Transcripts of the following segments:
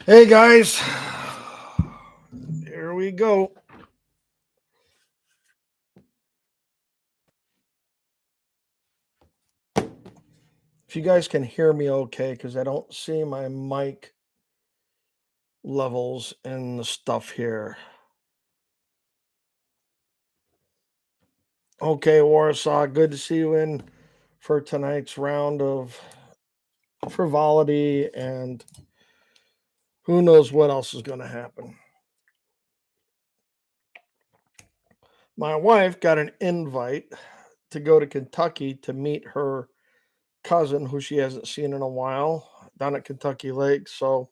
Hey guys, here we go. If you guys can hear me okay, because I don't see my mic levels and the stuff here. Okay, Warsaw, good to see you in for tonight's round of frivolity, and who knows what else is going to happen. My wife got an invite to go to Kentucky to meet her cousin, who she hasn't seen in a while, down at Kentucky Lake. So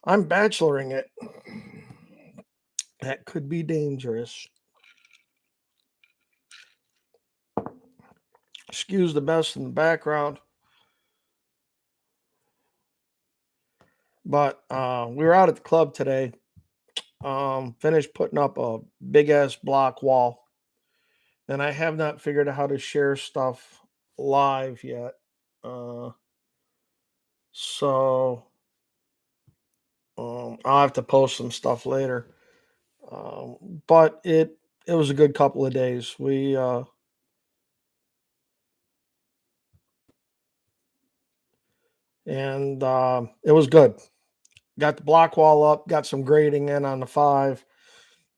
I'm bacheloring it. That could be dangerous. Excuse the mess in the background. But we were out at the club today. Finished putting up a big ass block wall. And I have not figured out how to share stuff live yet. Uh, so I'll have to post some stuff later. But it was a good couple of days. And it was good. Got the block wall up, got some grading in on the five.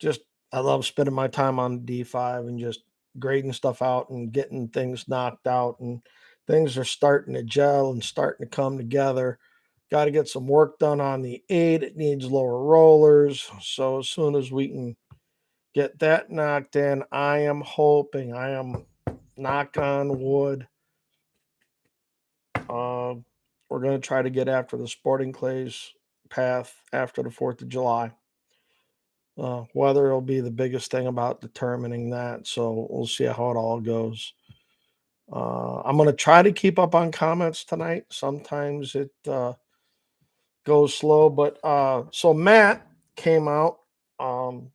Just I love spending my time on D5 and just grading stuff out and getting things knocked out, and things are starting to gel and starting to come together. Got to get some work done on the 8. It needs lower rollers. So as soon as we can get that knocked in, I am hoping, I am knock on wood. Uh, we're going to try to get after the Sporting Clays path after the 4th of July. Weather will be the biggest thing about determining that. So we'll see how it all goes. I'm going to try to keep up on comments tonight. Sometimes it goes slow, but so Matt came out, um,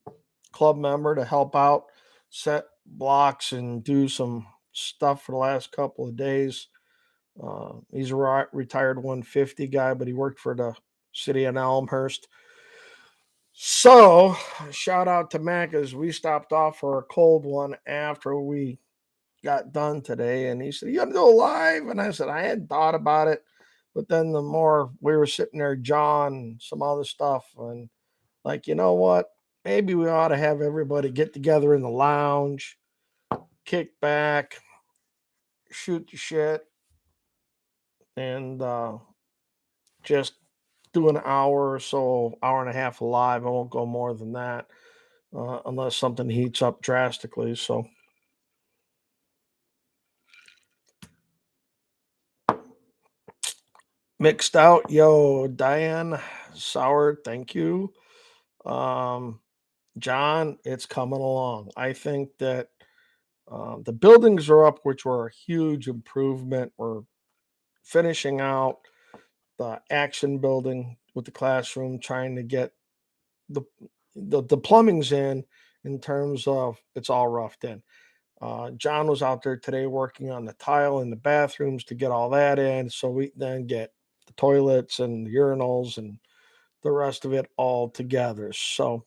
club member, to help out, set blocks and do some stuff for the last couple of days. He's a retired 150 guy, but he worked for the city of Elmhurst. So, shout out to Mac as we stopped off for a cold one after we got done today. And he said, "You got to do a live?" And I said, I hadn't thought about it. But then the more we were sitting there, John, some other stuff, and like, you know what? Maybe we ought to have everybody get together in the lounge, kick back, shoot the shit, and just do an hour or so, hour and a half live. I won't go more than that unless something heats up drastically. So mixed out, yo, Diane, sour, thank you. Um, John, it's coming along. I think that the buildings are up, which were a huge improvement. We're finishing out the action building with the classroom, trying to get the the plumbing's in terms of it's all roughed in. John was out there today working on the tile in the bathrooms to get all that in, so we then get the toilets and the urinals and the rest of it all together. So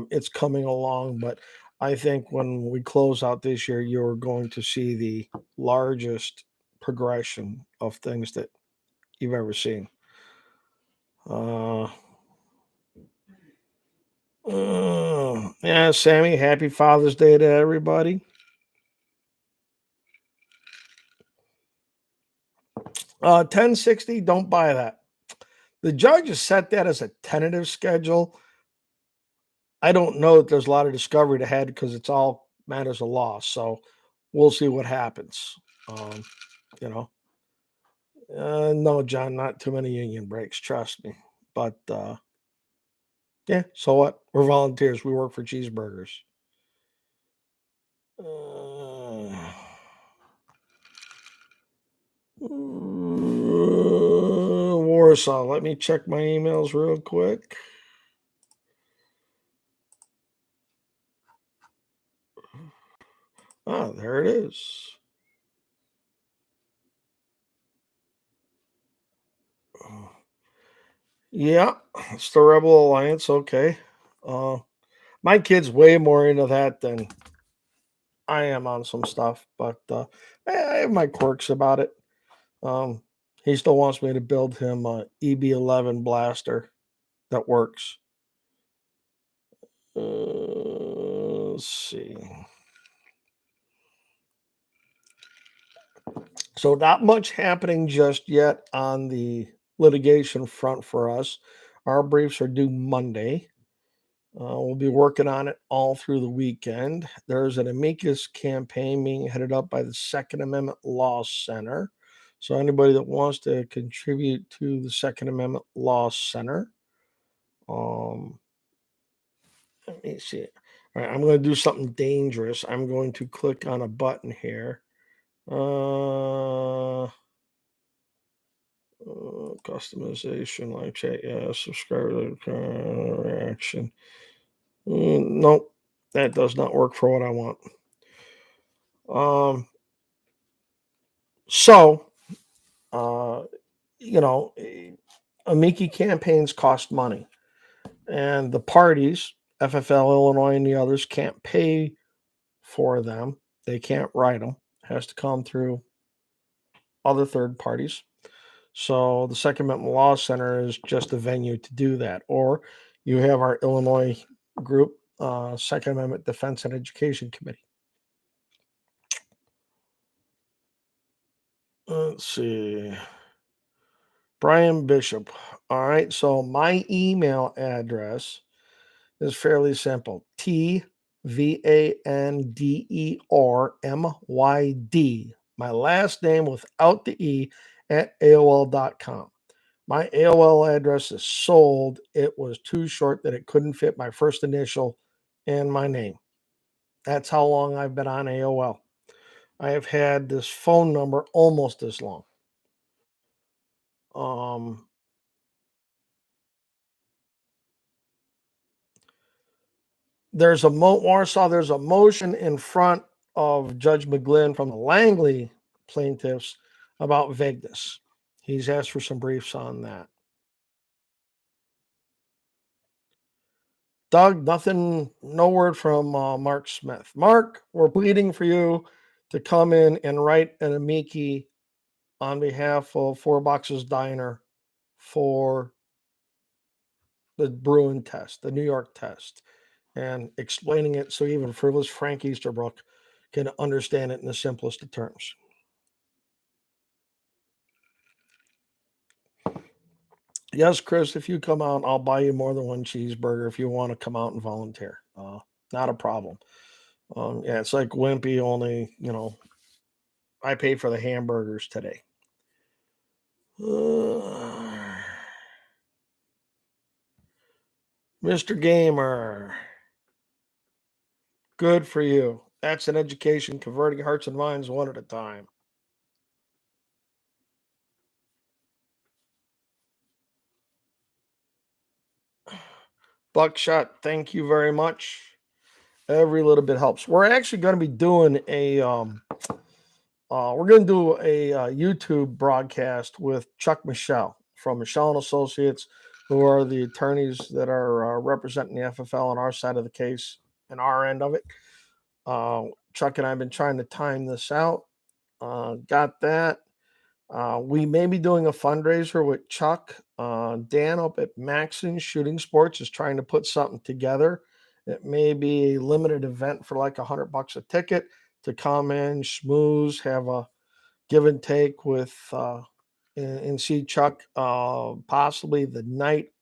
it's coming along, but I think when we close out this year, you're going to see the largest progression of things that you've ever seen. Uh, yeah, Sammy, happy Father's Day to everybody. 1060, don't buy that. The judge has set that as a tentative schedule. I don't know that there's a lot of discovery to had because it's all matters of law. So we'll see what happens. Um, you know, no, John, not too many union breaks. Trust me. But yeah, so what? We're volunteers. We work for cheeseburgers. Uh, Warsaw. Let me check my emails real quick. Ah, there it is. Yeah, it's the Rebel Alliance. Okay. Uh, my kid's way more into that than I am on some stuff, but I have my quirks about it. Um, he still wants me to build him a EB11 blaster that works. Let's see. So not much happening just yet on the litigation front for us. Our briefs are due Monday. We'll be working on it all through the weekend. There's an amicus campaign being headed up by the Second Amendment Law Center. So anybody that wants to contribute to the Second Amendment Law Center, um, let me see. All right, I'm going to do something dangerous. I'm going to click on a button here. Customization, like chat, yeah, subscriber reaction. Nope, that does not work for what I want. Um, so, uh, you know, amici campaigns cost money, and the parties, FFL, Illinois, and the others can't pay for them. They can't write them. It has to come through other third parties. So the Second Amendment Law Center is just a venue to do that. Or you have our Illinois group, Second Amendment Defense and Education Committee. Let's see. Brian Bishop. All right. So my email address is fairly simple. TVANDERMYD. My last name without the E at AOL.com. My AOL address is sold. It was too short that it couldn't fit my first initial and my name. That's how long I've been on AOL. I have had this phone number almost as long. Um, Warsaw. There's a motion in front of Judge McGlynn from the Langley plaintiffs about vagueness. He's asked for some briefs on that. Doug, nothing, no word from Mark Smith. Mark, we're pleading for you to come in and write an amici on behalf of Four Boxes Diner for the Bruin test, the New York test, and explaining it so even frivolous Frank Easterbrook can understand it in the simplest of terms. Yes, Chris, if you come out, I'll buy you more than one cheeseburger if you want to come out and volunteer. Not a problem. Yeah, it's like Wimpy, only, I paid for the hamburgers today. Mr. Gamer, good for you. That's an education, converting hearts and minds one at a time. Buckshot, thank you very much. Every little bit helps. We're actually going to be doing a YouTube broadcast with Chuck Michelle from Michelle and Associates, who are the attorneys that are representing the FFL on our side of the case and our end of it. Chuck and I have been trying to time this out. Got that. We may be doing a fundraiser with Chuck. Dan up at Maxon Shooting Sports is trying to put something together. It may be a limited event for like $100 a ticket to come in, schmooze, have a give and take with and see Chuck possibly the night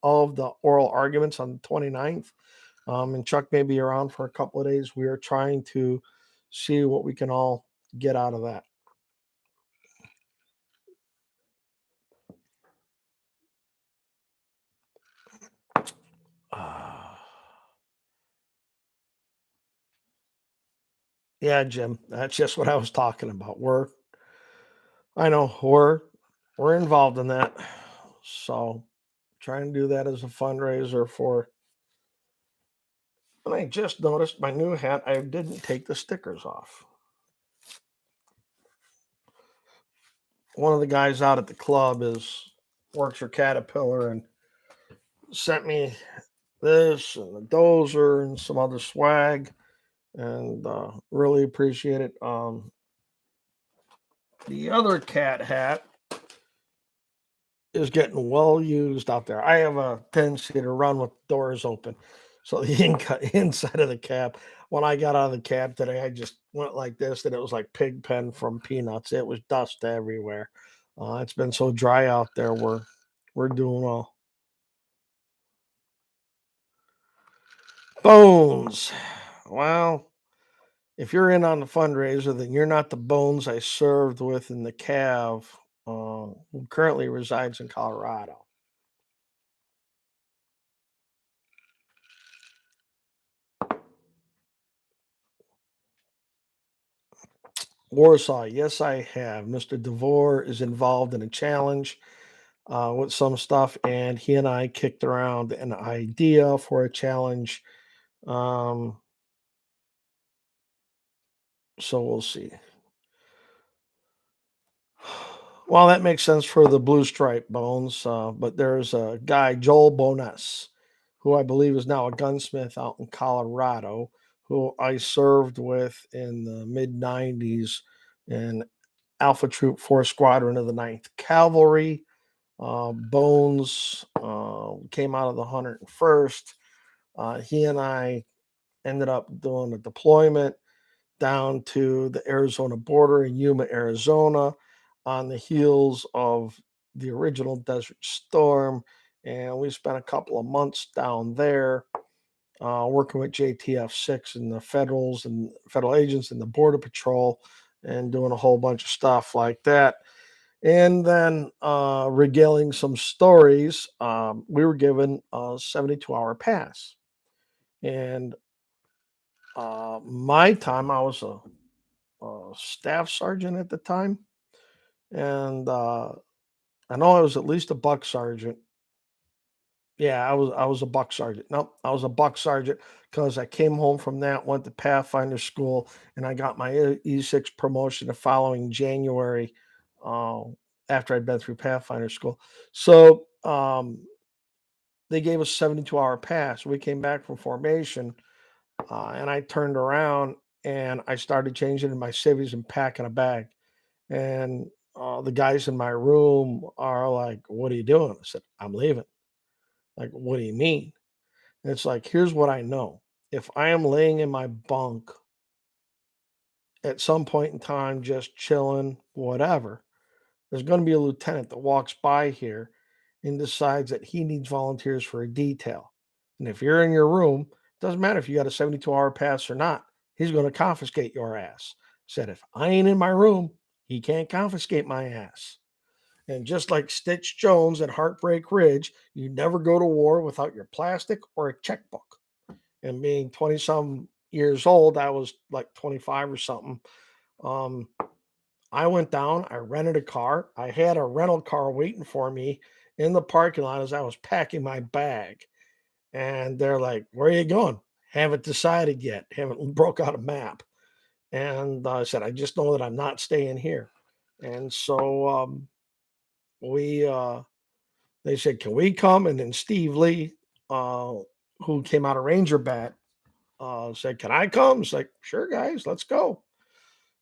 of the oral arguments on the 29th. And Chuck may be around for a couple of days. We are trying to see what we can all get out of that. Yeah, Jim, that's just what I was talking about. I know we're involved in that. So trying to do that as a fundraiser for. And I just noticed my new hat, I didn't take the stickers off. One of the guys out at the club is works for Caterpillar and sent me this and a dozer and some other swag, and really appreciate it. The other cat hat is getting well used out there. I have a tendency to run with doors open. So the inside of the cab, when I got out of the cab today, I just went like this, and it was like pig pen from Peanuts. It was dust everywhere. It's been so dry out there. We're doing well. Bones. Well, if you're in on the fundraiser, then you're not the bones I served with in the cab, who currently resides in Colorado. Warsaw, yes, I have. Mr. DeVore is involved in a challenge with some stuff, and he and I kicked around an idea for a challenge. Um, so we'll see. Well, that makes sense for the blue stripe bones, but there's a guy, Joel Bonas, who I believe is now a gunsmith out in Colorado, who I served with in the mid 90s in Alpha Troop 4 Squadron of the Ninth Cavalry. Bones came out of the 101st. He and I ended up doing a deployment down to the Arizona border in Yuma, Arizona, on the heels of the original Desert Storm. And we spent a couple of months down there working with JTF 6 and the federals and federal agents and the Border Patrol and doing a whole bunch of stuff like that. And then regaling some stories. We were given a 72-hour pass. And my time, I was a staff sergeant at the time. And I know I was at least a buck sergeant. Yeah, I was a buck sergeant. Nope, I was a buck sergeant because I came home from that, went to Pathfinder school, and I got my E6 promotion the following January uh, after I'd been through Pathfinder school. So they gave us 72-hour pass. We came back from formation, and I turned around and I started changing in my civvies and packing a bag. And the guys in my room are like, "What are you doing?" I said, "I'm leaving." Like, "What do you mean?" And it's like, here's what I know. If I am laying in my bunk at some point in time, just chilling, whatever, there's going to be a lieutenant that walks by here and decides that he needs volunteers for a detail. And if you're in your room, doesn't matter if you got a 72-hour pass or not, he's going to confiscate your ass. Said, if I ain't in my room, he can't confiscate my ass. And just like Stitch Jones at Heartbreak Ridge, you never go to war without your plastic or a checkbook. And being 20 some years old, I was like 25 or something. Um, I went down, I rented a car. I had a rental car waiting for me in the parking lot as I was packing my bag. And they're like, "Where are you going?" "Haven't decided yet. Haven't broke out a map." And I said, "I just know that I'm not staying here." And so we they said, "Can we come?" And then Steve Lee, uh, who came out of Ranger Bat, said, "Can I come?" It's like, "Sure, guys, let's go."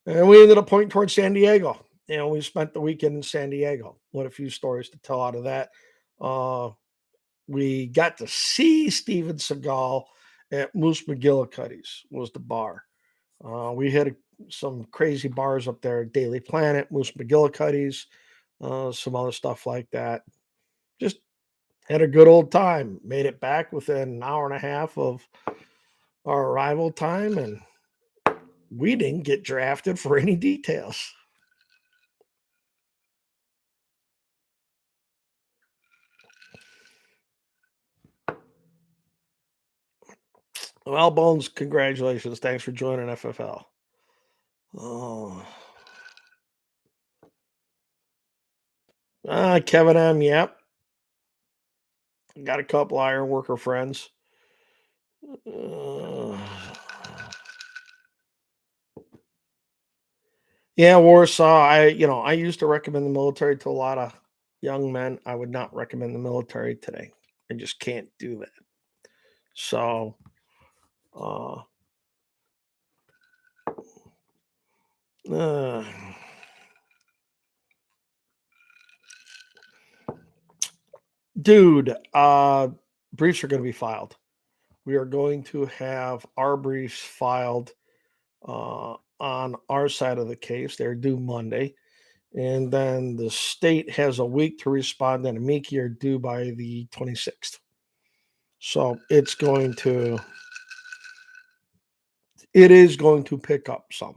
And we ended up pointing towards San Diego. And we spent the weekend in San Diego. What a few stories to tell out of that. Uh, we got to see Steven Seagal at Moose McGillicuddy's was the bar. We hit some crazy bars up there, Daily Planet, Moose McGillicuddy's, some other stuff like that. Just had a good old time. Made it back within an hour and a half of our arrival time, and we didn't get drafted for any details. Well, Bones, congratulations. Thanks for joining FFL. Oh, Kevin M. Yep. Got a couple iron worker friends. Uh, yeah, Warsaw. I used to recommend the military to a lot of young men, I would not recommend the military today. I just can't do that. So, uh, uh dude, briefs are going to be filed. We are going to have our briefs filed on our side of the case. They're due Monday. And then the state has a week to respond, and amici are due by the 26th. So it is going to pick up some.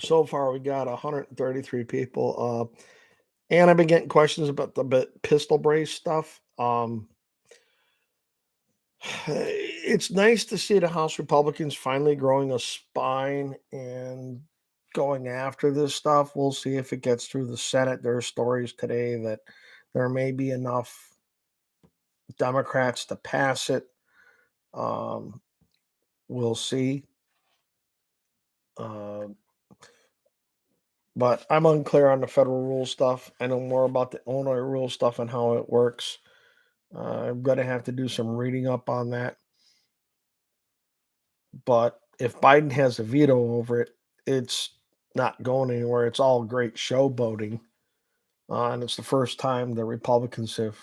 So far we got 133 people. And I've been getting questions about the pistol brace stuff. It's nice to see the House Republicans finally growing a spine and going after this stuff. We'll see if it gets through the Senate. There are stories today that there may be enough Democrats to pass it. Um, we'll see. Uh, but I'm unclear on the federal rule stuff. I know more about the Illinois rule stuff and how it works. I'm going to have to do some reading up on that. But if Biden has a veto over it, it's not going anywhere. It's all great showboating. And it's the first time the Republicans have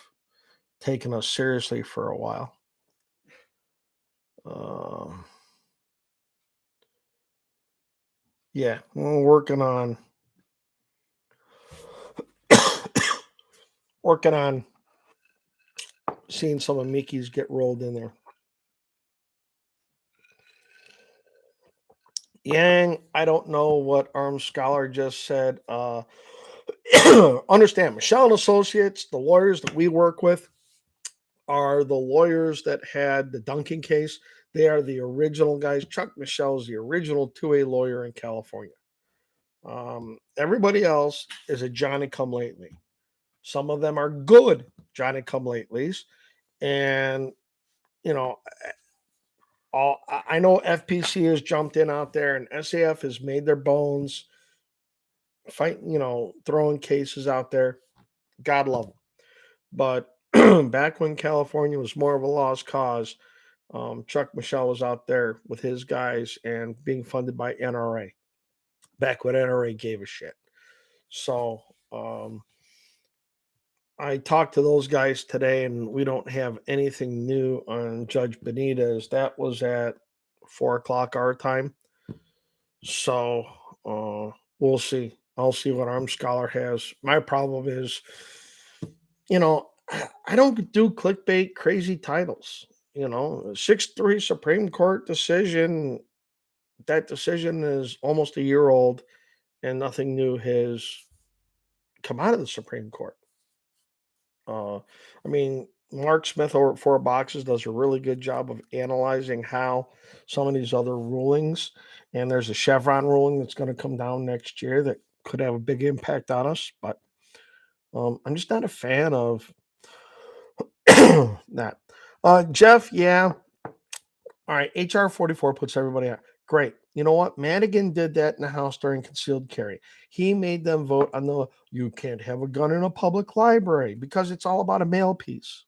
taken us seriously for a while. Uh, yeah, we're working on seeing some of Mickey's get rolled in there. Yang, I don't know what Armed Scholar just said. Understand, Michelle and Associates, the lawyers that we work with, are the lawyers that had the Duncan case. They are the original guys. Chuck Michelle is the original 2A lawyer in California. Everybody else is a Johnny come lately. Some of them are good Johnny come latelys. And, you know, I know FPC has jumped in out there and SAF has made their bones fighting, throwing cases out there. God love them. But back when California was more of a lost cause, Chuck Michelle was out there with his guys and being funded by NRA back when NRA gave a shit. So I talked to those guys today, and we don't have anything new on Judge Benitez. That was at 4 o'clock our time. So we'll see. I'll see what Armed Scholar has. My problem is, you know, I don't do clickbait crazy titles. 6-3 Supreme Court decision. That decision is almost a year old, and nothing new has come out of the Supreme Court. I mean, Mark Smith over at Four Boxes does a really good job of analyzing how some of these other rulings, and there's a Chevron ruling that's going to come down next year that could have a big impact on us. But I'm just not a fan of that. Jeff, yeah. All right. HR 44 puts everybody out. Great. You know what? Madigan did that in the House during concealed carry. He made them vote on you can't have a gun in a public library because it's all about a mail piece.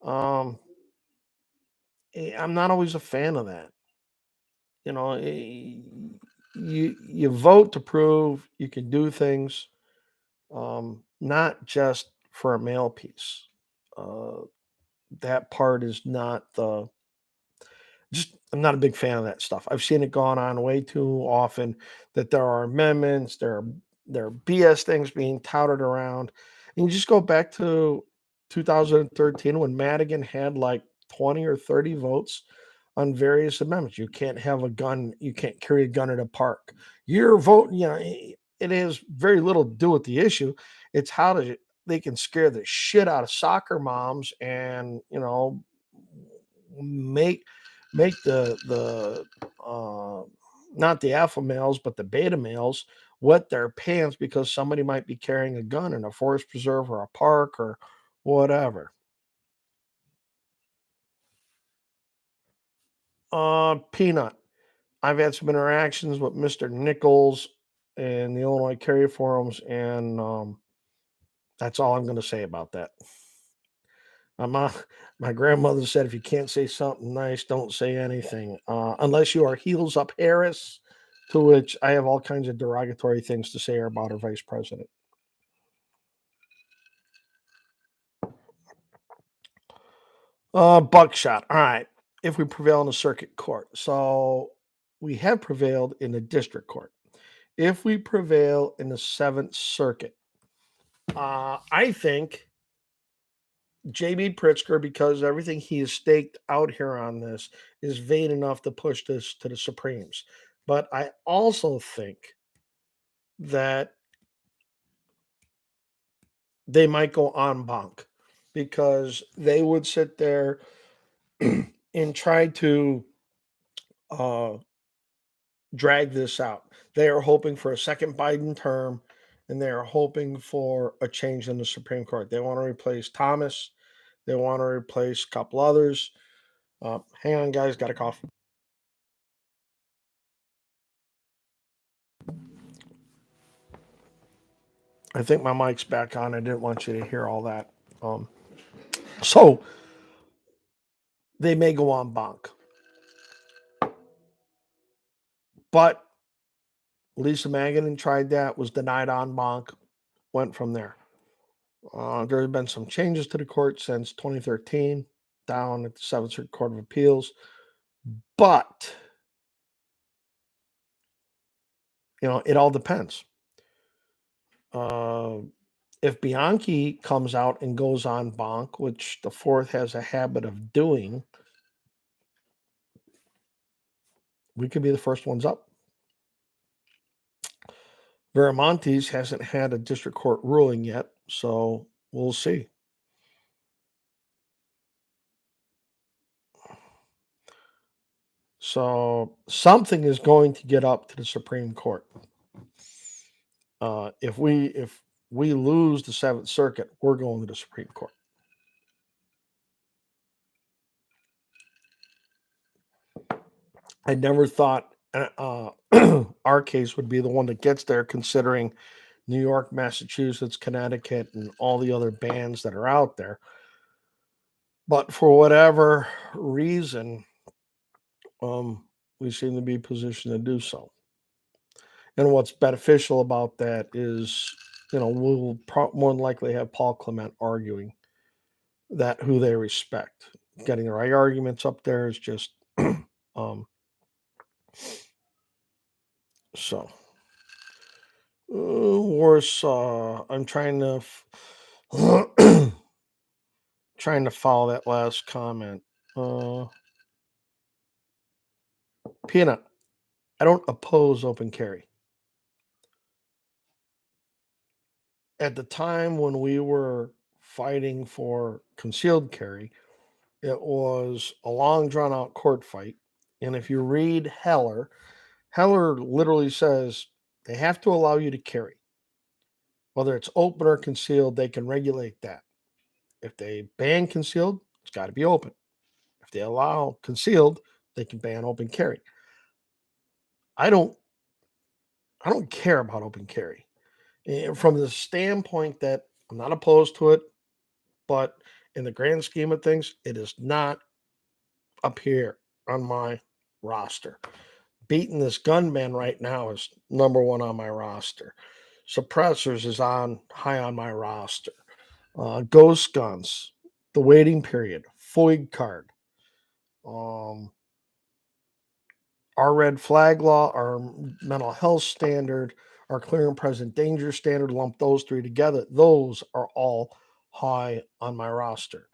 I'm not always a fan of that. You vote to prove you can do things, not just for a mail piece. That part is not the just I'm not a big fan of that stuff. I've seen it gone on way too often that there are amendments, there are BS things being touted around. And you just go back to 2013 when Madigan had like 20 or 30 votes on various amendments. You can't have a gun, you can't carry a gun at a park. Your vote, it has very little to do with the issue. It's how they can scare the shit out of soccer moms and make the not the alpha males but the beta males wet their pants because somebody might be carrying a gun in a forest preserve or a park or whatever. Peanut. I've had some interactions with Mr. Nichols and the Illinois Carry Forums, and that's all I'm going to say about that. My mom, my grandmother said, if you can't say something nice, don't say anything, unless you are heels up Harris, to which I have all kinds of derogatory things to say about our vice president. Buckshot. All right. If we prevail in the circuit court. So we have prevailed in the district court. If we prevail in the Seventh Circuit, I think JB Pritzker, because everything he has staked out here on this, is vain enough to push this to the Supremes. But I also think that they might go en banc because they would sit there and try to uh, drag this out. They are hoping for a second Biden term and they are hoping for a change in the Supreme Court. They want to replace Thomas, they want to replace a couple others. Hang on, guys, got a cough. I think my mic's back on. I didn't want you to hear all that. So they may go on bank. But Lisa Maganin tried that, was denied en banc, went from there. There have been some changes to the court since 2013, down at the Seventh Circuit Court of Appeals. But, it all depends. If Bianchi comes out and goes on banc, which the Fourth has a habit of doing, we could be the first ones up. Viramontes hasn't had a district court ruling yet, so we'll see. So something is going to get up to the Supreme Court. If we lose the Seventh Circuit, we're going to the Supreme Court. I never thought our case would be the one that gets there, considering New York, Massachusetts, Connecticut, and all the other bans that are out there. But for whatever reason, we seem to be positioned to do so. And what's beneficial about that is, we'll more than likely have Paul Clement arguing that who they respect. Getting the right arguments up there is just so. Warsaw. I'm trying to trying to follow that last comment. Peanut. I don't oppose open carry. At the time when we were fighting for concealed carry, it was a long drawn out court fight. And if you read Heller literally says they have to allow you to carry. Whether it's open or concealed, they can regulate that. If they ban concealed, it's got to be open. If they allow concealed, they can ban open carry. I don't care about open carry from the standpoint that I'm not opposed to it, but in the grand scheme of things, it is not up here on my roster. Beating this gunman right now is number one on my roster. Suppressors is high on my roster. Ghost guns, the waiting period, FOID card, our red flag law, our mental health standard, our clear and present danger standard, lump those three together. Those are all high on my roster.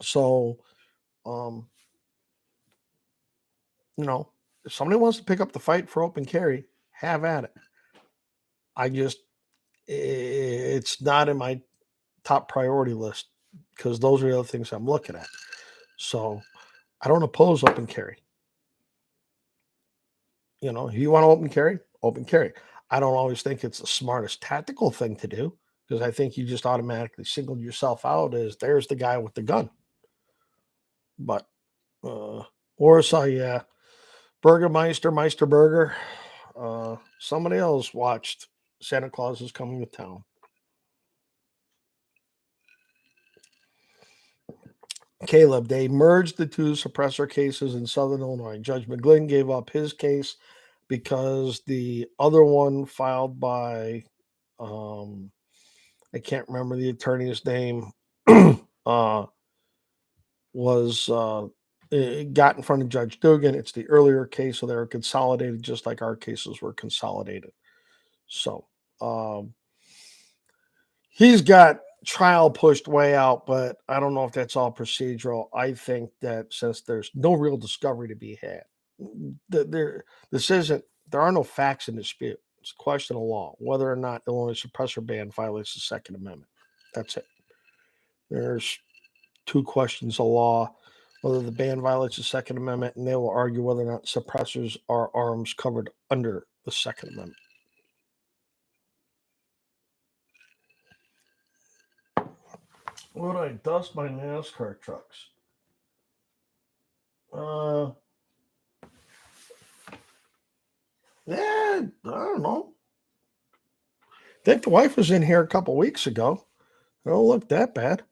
So, if somebody wants to pick up the fight for open carry, have at it. It's not in my top priority list because those are the other things I'm looking at. So I don't oppose open carry. If you want to open carry. I don't always think it's the smartest tactical thing to do because I think you just automatically singled yourself out as there's the guy with the gun. But Warsaw, yeah. Burgermeister, Meisterburger. Somebody else watched Santa Claus is Coming to Town. Caleb, they merged the two suppressor cases in Southern Illinois. Judge McGlynn gave up his case because the other one filed by, um, I can't remember the attorney's name, uh, was it got in front of Judge Dugan. It's the earlier case, so they were consolidated just like our cases were consolidated. So um, he's got trial pushed way out, but I don't know if that's all procedural. I think that since there's no real discovery to be had, this isn't, there are no facts in dispute. It's a question of law, whether or not Illinois suppressor ban violates the Second Amendment. That's it. There's two questions of law, whether the ban violates the Second Amendment, and they will argue whether or not suppressors are arms covered under the Second Amendment. Would I dust my NASCAR trucks? Uh, yeah, I don't know. I think the wife was in here a couple weeks ago. It don't look that bad.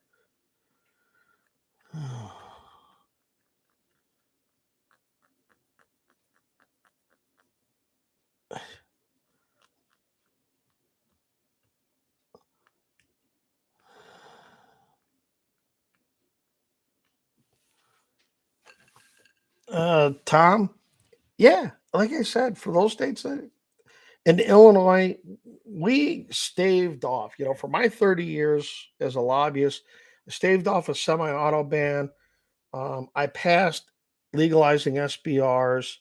Tom, yeah, like I said, for those states that in Illinois, we staved off, for my 30 years as a lobbyist, I staved off a semi auto ban. I passed legalizing SBRs.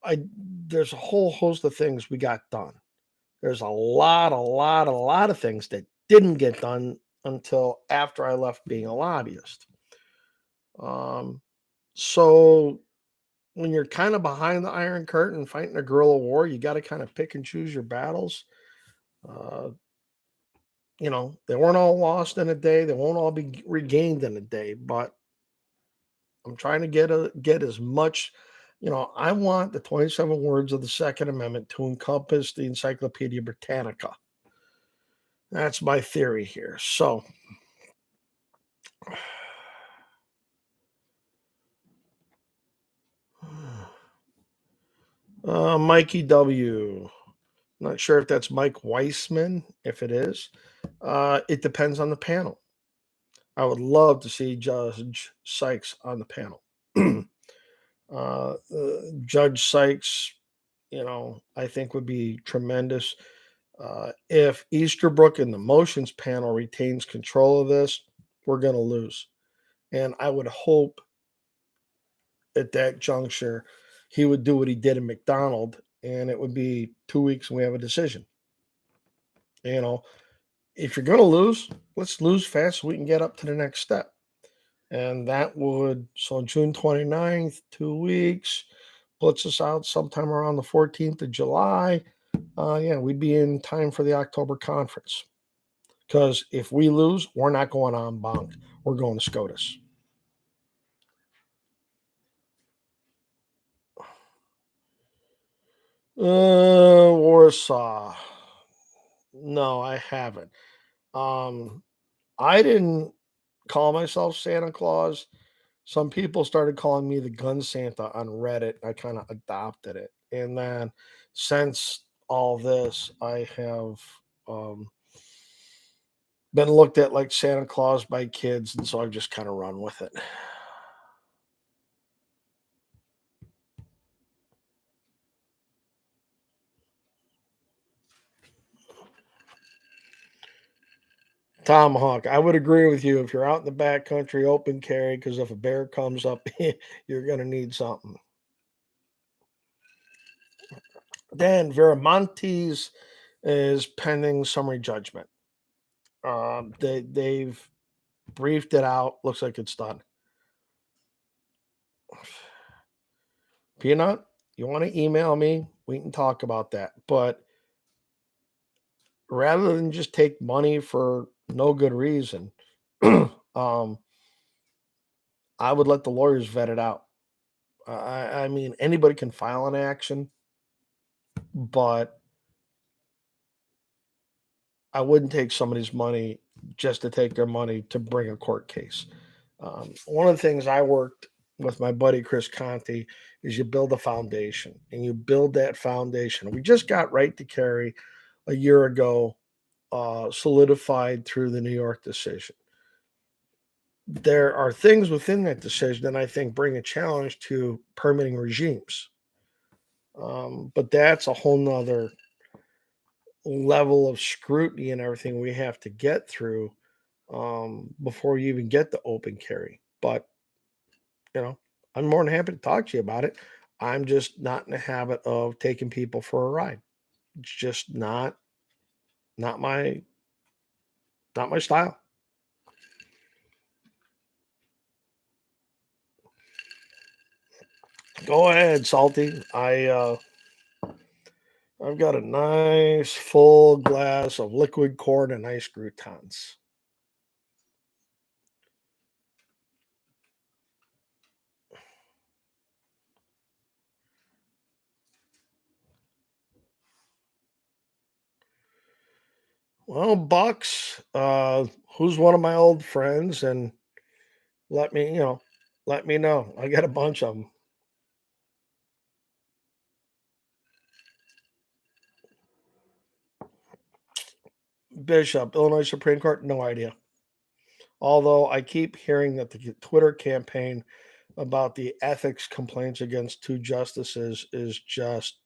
I There's a whole host of things we got done. There's a lot of things that didn't get done until after I left being a lobbyist. Um, so when you're kind of behind the Iron Curtain fighting a guerrilla war, you got to kind of pick and choose your battles. Uh, they weren't all lost in a day. They won't all be regained in a day, but I'm trying to get as much. I want the 27 words of the Second Amendment to encompass the Encyclopedia Britannica. That's my theory here. So, Mikey W. Not sure if that's Mike Weissman. If it is, it depends on the panel. I would love to see Judge Sykes on the panel. Judge Sykes, I think would be tremendous. If Easterbrook in the motions panel retains control of this, we're going to lose. And I would hope at that juncture he would do what he did in McDonald, and it would be 2 weeks and we have a decision. If you're going to lose, let's lose fast so we can get up to the next step. And that would, so June 29th, 2 weeks, puts us out sometime around the 14th of July. Yeah, we'd be in time for the October conference. Because if we lose, we're not going on bonk. We're going to SCOTUS. Warsaw. No, I haven't. I didn't call myself Santa Claus. Some people started calling me the Gun Santa on Reddit. I kind of adopted it. And then since all this, I have been looked at like Santa Claus by kids. And so I've just kind of run with it. Tomahawk, I would agree with you. If you're out in the back country, open carry, because if a bear comes up, you're going to need something. Then Viramontes is pending summary judgment. They've briefed it out. Looks like it's done. Peanut, you want to email me? We can talk about that. But rather than just take money for no good reason, I would let the lawyers vet it out. I mean, anybody can file an action, but I wouldn't take somebody's money just to take their money to bring a court case. One of the things I worked with my buddy Chris Conti is you build a foundation and you build that foundation. We just got right to carry a year ago, solidified through the New York decision. There are things within that decision that I think bring a challenge to permitting regimes. But that's a whole nother level of scrutiny and everything we have to get through before you even get to open carry. But you know, I'm more than happy to talk to you about it. I'm just not in the habit of taking people for a ride. It's just not my not my style. Go ahead, salty. I've got a nice full glass of liquid corn and ice croutons. Well, Bucks, who's one of my old friends, and let me, let me know. I got a bunch of them. Bishop, Illinois Supreme Court, no idea. Although I keep hearing that the Twitter campaign about the ethics complaints against two justices is just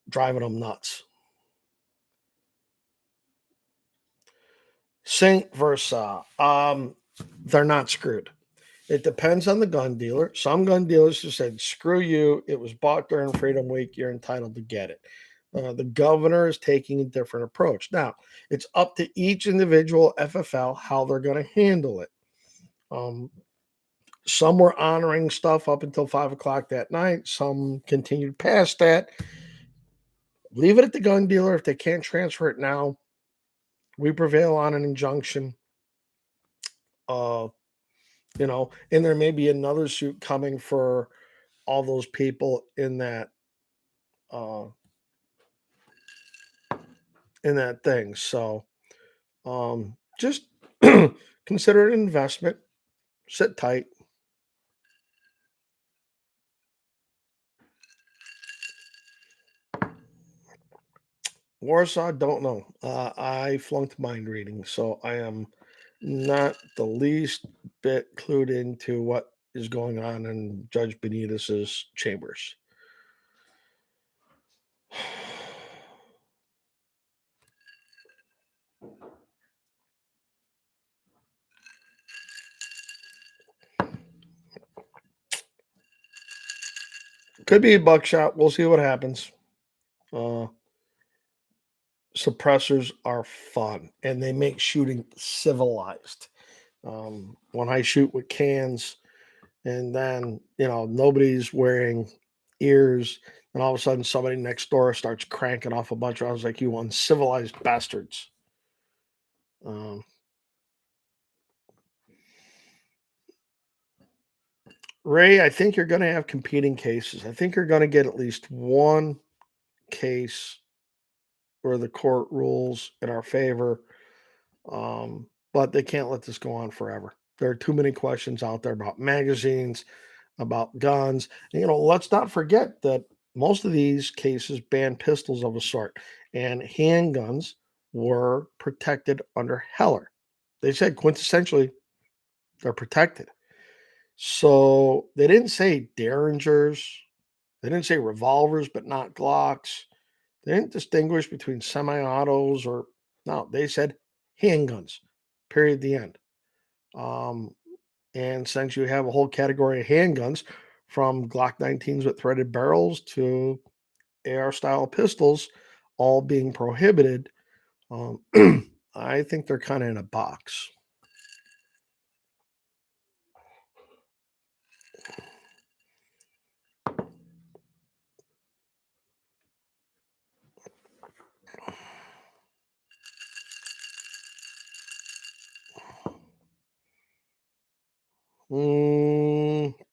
driving them nuts. Saint versa. They're not screwed. It depends on the gun dealer. Some gun dealers just said, screw you. It was bought during Freedom Week. You're entitled to get it. The governor is taking a different approach. Now, it's up to each individual FFL how they're going to handle it. Um, some were honoring stuff up until 5 o'clock that night. Some continued past that. Leave it at the gun dealer. If they can't transfer it now, we prevail on an injunction. Uh, and there may be another suit coming for all those people uh in that thing. So just consider it an investment. Sit tight. Warsaw, don't know. I flunked mind reading, so I am not the least bit clued into what is going on in Judge Benitez's chambers. Could be a buckshot. We'll see what happens. Uh, Suppressors are fun and they make shooting civilized. When I shoot with cans, and then nobody's wearing ears, and all of a sudden somebody next door starts cranking off a bunch of, I was like, you uncivilized bastards. um, Ray, I think you're going to have competing cases. I think you're going to get at least one case where the court rules in our favor. But they can't let this go on forever. There are too many questions out there about magazines, about guns. And, let's not forget that most of these cases ban pistols of a sort, and handguns were protected under Heller. They said quintessentially they're protected. So they didn't say derringers, they didn't say revolvers, but not Glocks. They didn't distinguish between semi-autos or no. They said handguns. Period. The end. Um, And since you have a whole category of handguns, from Glock 19s with threaded barrels to AR style pistols, all being prohibited, um, I think they're kind of in a box.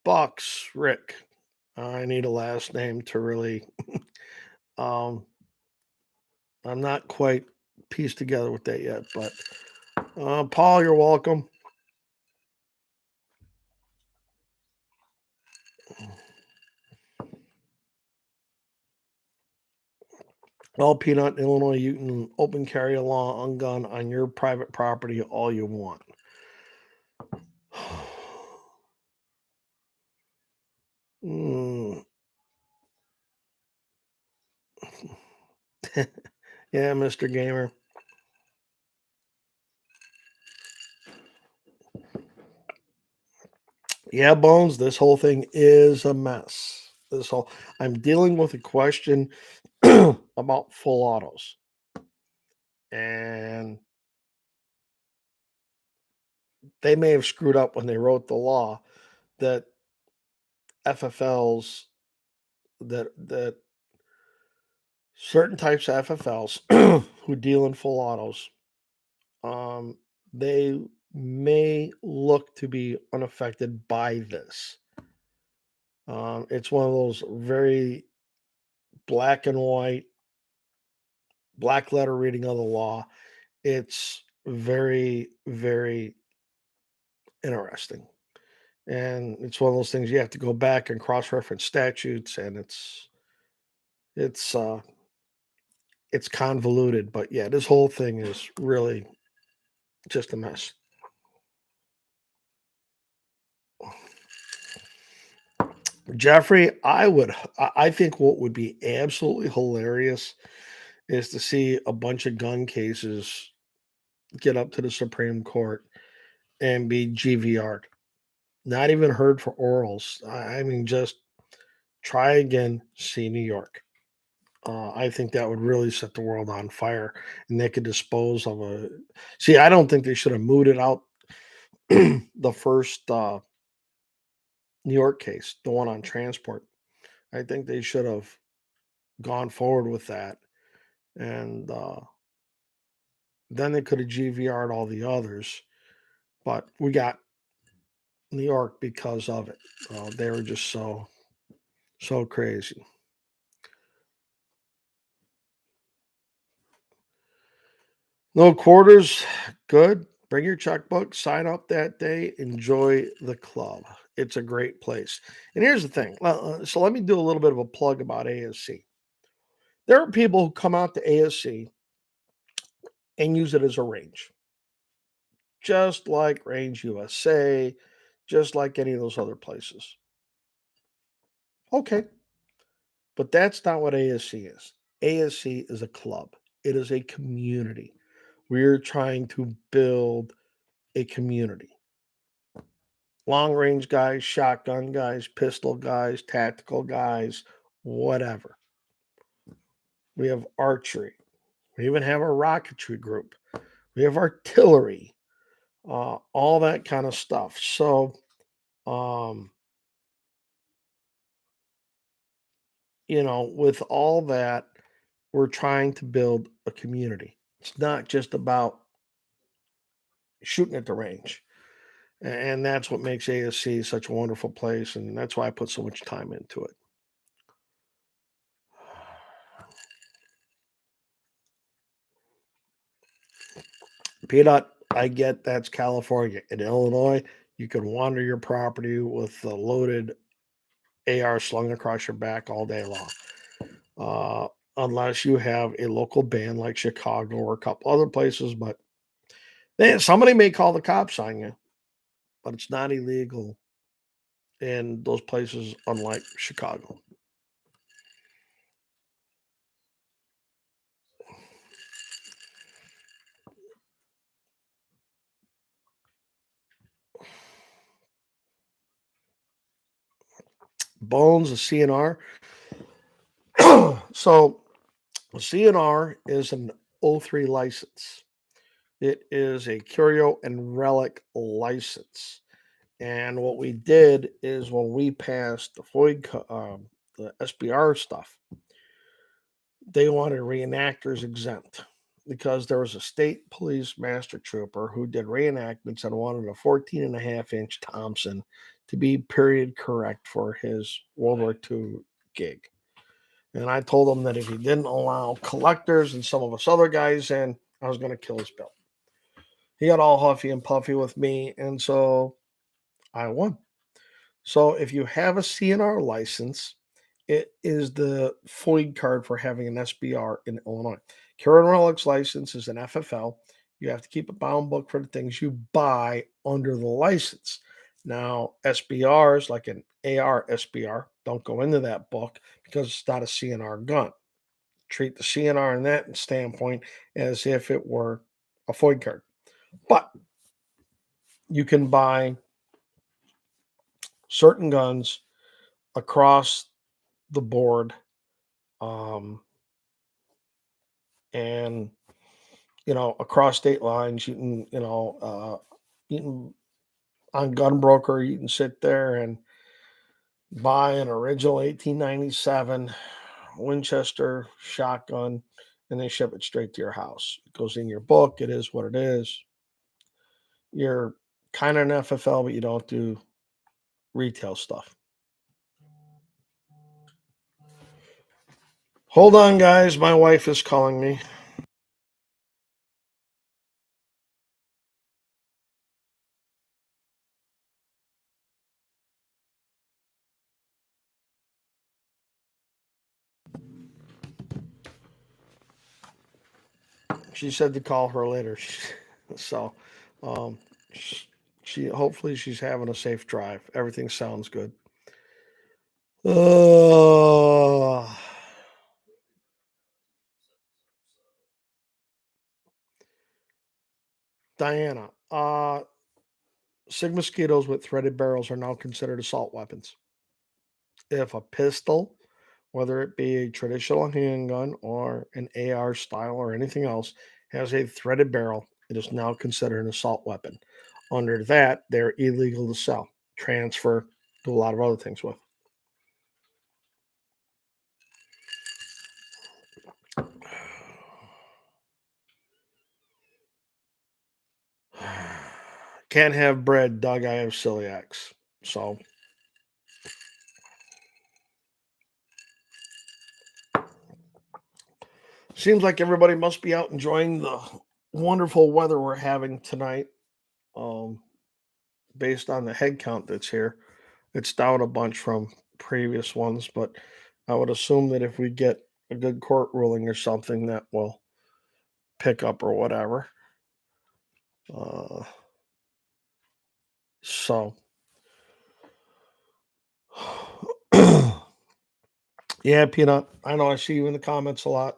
Bucks, Rick. I need a last name to really. Um, I'm not quite pieced together with that yet, but Paul, you're welcome. Well, Peanut, Illinois, you can open carry a long gun on your private property all you want. Mm. Yeah, Mr. Gamer. Yeah, Bones, this whole thing is a mess. I'm dealing with a question about full autos. And they may have screwed up when they wrote the law that FFLs that certain types of FFLs who deal in full autos, um, they may look to be unaffected by this. It's one of those very black and white, black letter reading of the law. It's very, very interesting. And it's one of those things you have to go back and cross-reference statutes, and it's uh it's convoluted. But yeah, this whole thing is really just a mess. Jeffrey, I think what would be absolutely hilarious is to see a bunch of gun cases get up to the Supreme Court and be GVR'd. Not even heard for orals. I mean, just try again, see New York. I think that would really set the world on fire, and they could dispose of a. See, I don't think they should have mooted out the first New York case, the one on transport. I think they should have gone forward with that, and then they could have GVR'd all the others. But we got New York because of it. They were just so crazy. No quarters, good. Bring your checkbook, sign up that day, enjoy the club. It's a great place. And here's the thing. So let me do a little bit of a plug about ASC. There are people who come out to ASC and use it as a range, just like Range USA, just like any of those other places. Okay, but that's not what ASC is. ASC is a club, it is a community. We're trying to build a community. Long range guys, shotgun guys, pistol guys, tactical guys, whatever. We have archery. We even have a rocketry group. We have artillery, all that kind of stuff. So, um, with all that, we're trying to build a community. It's not just about shooting at the range. And that's what makes ASC such a wonderful place. And that's why I put so much time into it. Peanut, I get that's California. In Illinois, you can wander your property with a loaded AR slung across your back all day long. Uh, unless you have a local band like Chicago or a couple other places, but somebody may call the cops on you, but it's not illegal in those places, unlike Chicago. Bones, a CNR. So, a CNR is an O3 license. It is a curio and relic license. And what we did is when we passed the the SBR stuff, they wanted reenactors exempt because there was a state police master trooper who did reenactments and wanted a 14 and a half inch Thompson to be period correct for his World War II gig. And I told him that if he didn't allow collectors and some of us other guys in, I was going to kill his bill. He got all huffy and puffy with me, and so I won. So if you have a CNR license, it is the FOID card for having an SBR in Illinois. Cure and Relics license is an FFL. You have to keep a bound book for the things you buy under the license. Now, SBRs, like an AR SBR, don't go into that book because it's not a CNR gun. Treat the CNR in that standpoint as if it were a FOID card. But you can buy certain guns across the board, um, and across state lines. You can, you can on Gun Broker, you can sit there and buy an original 1897 Winchester shotgun, and they ship it straight to your house. It goes in your book. It is what it is. You're kind of an FFL, but you don't do retail stuff. Hold on, guys. My wife is calling me. She said to call her later. So, um, she hopefully she's having a safe drive. Everything sounds good. Uh, Diana, Sig mosquitoes with threaded barrels are now considered assault weapons. If a pistol, whether it be a traditional handgun or an AR style or anything else, has a threaded barrel, it is now considered an assault weapon. Under that, they're illegal to sell, transfer, do a lot of other things with. Can't have bread, Doug. I have celiacs. So seems like everybody must be out enjoying the wonderful weather we're having tonight. Um, Based on the head count that's here, it's down a bunch from previous ones, but I would assume that if we get a good court ruling or something, that will pick up or whatever. Uh, so, yeah, Peanut. I know I see you in the comments a lot.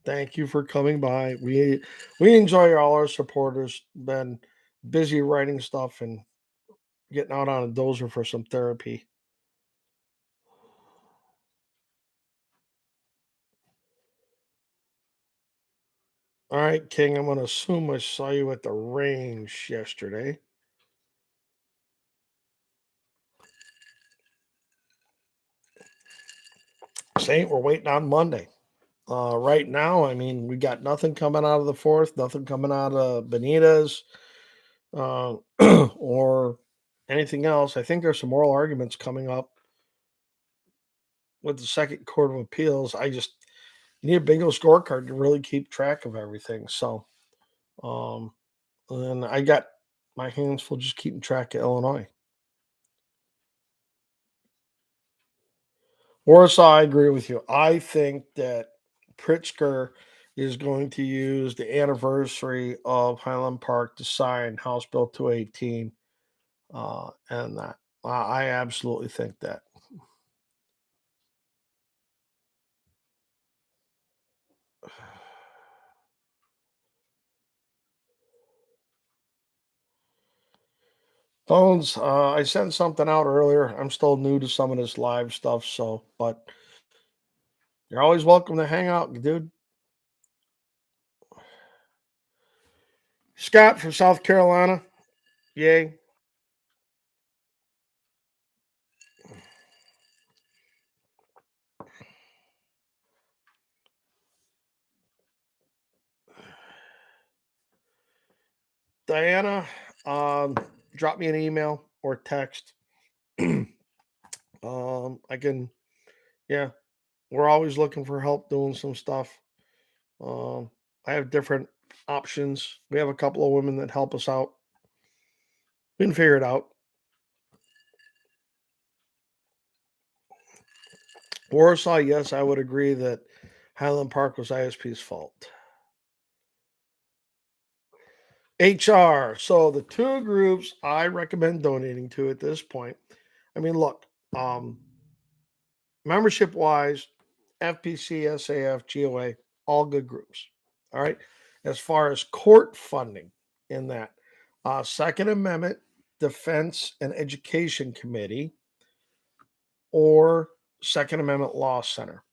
Thank you for coming by. We enjoy all our supporters. Been busy writing stuff and getting out on a dozer for some therapy. All right, King. I'm gonna assume I saw you at the range yesterday. Saint, we're waiting on Monday. Right now, I mean, we got nothing coming out of the fourth, nothing coming out of Benitez, uh, or anything else. I think there's some oral arguments coming up with the Second Court of Appeals. You need a bingo scorecard to really keep track of everything. So, um, and I got my hands full just keeping track of Illinois. Warsaw, I agree with you. I think that Pritzker is going to use the anniversary of Highland Park to sign House Bill 218, and that I absolutely think that. Bones, I sent something out earlier. I'm still new to some of this live stuff, so but you're always welcome to hang out, dude. Scott from South Carolina, yay. Diana, um, drop me an email or text. I can, yeah, we're always looking for help doing some stuff. Um, I have different options. We have a couple of women that help us out. We can figure it out. Warsaw, yes, I would agree that Highland Park was ISP's fault. HR. So the two groups I recommend donating to at this point. I mean, look, um, membership wise, FPC, SAF, GOA, all good groups. All right. As far as court funding in that, Second Amendment, Defense and Education Committee, or Second Amendment Law Center.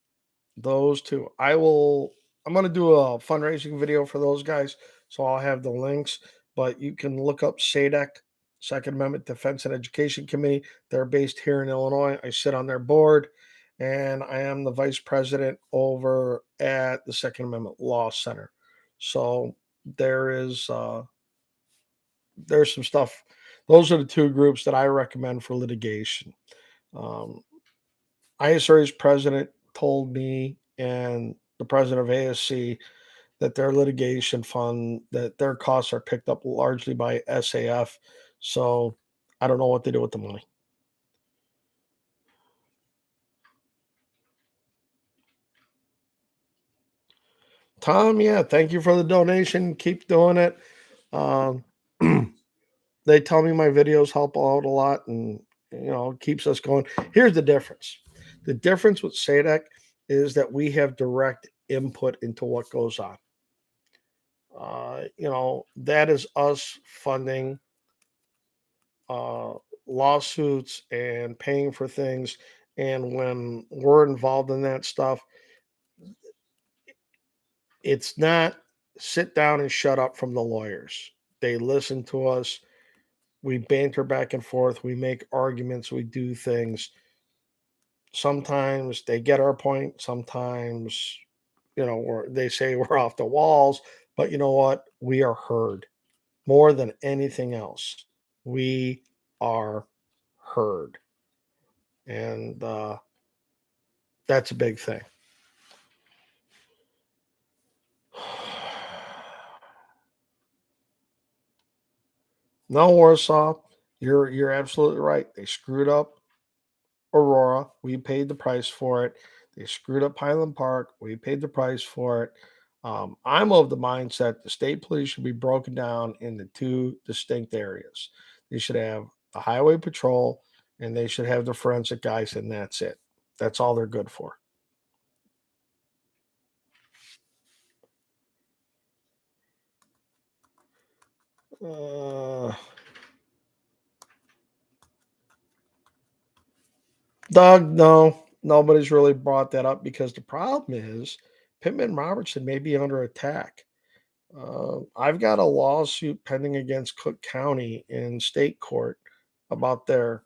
Those two. I'm going to do a fundraising video for those guys. So I'll have the links, but you can look up SADC, Second Amendment Defense and Education Committee. They're based here in Illinois. I sit on their board and I am the vice president over at the Second Amendment Law Center. So there is, there's some stuff. Those are the two groups that I recommend for litigation. Um, ISRA's president told me and the president of ASC that their litigation fund, that their costs are picked up largely by SAF. So I don't know what they do with the money. Tom, yeah, thank you for the donation. Keep doing it. Um, they tell me my videos help out a lot and it keeps us going. Here's the difference. The difference with SADC is that we have direct input into what goes on. That is us funding uh, lawsuits and paying for things. And when we're involved in that stuff, it's not sit down and shut up from the lawyers. They listen to us. We banter back and forth. We make arguments. We do things. Sometimes they get our point. Sometimes, they say we're off the walls. But you know what? We are heard more than anything else. We are heard. And that's a big thing. No, Warsaw, you're absolutely right. They screwed up Aurora. We paid the price for it. They screwed up Highland Park. We paid the price for it. I'm of the mindset the state police should be broken down into two distinct areas. They should have the highway patrol and they should have the forensic guys, and that's it. That's all they're good for. Uh, Doug, no, nobody's really brought that up because the problem is Pittman Robertson may be under attack. I've got a lawsuit pending against Cook County in state court about their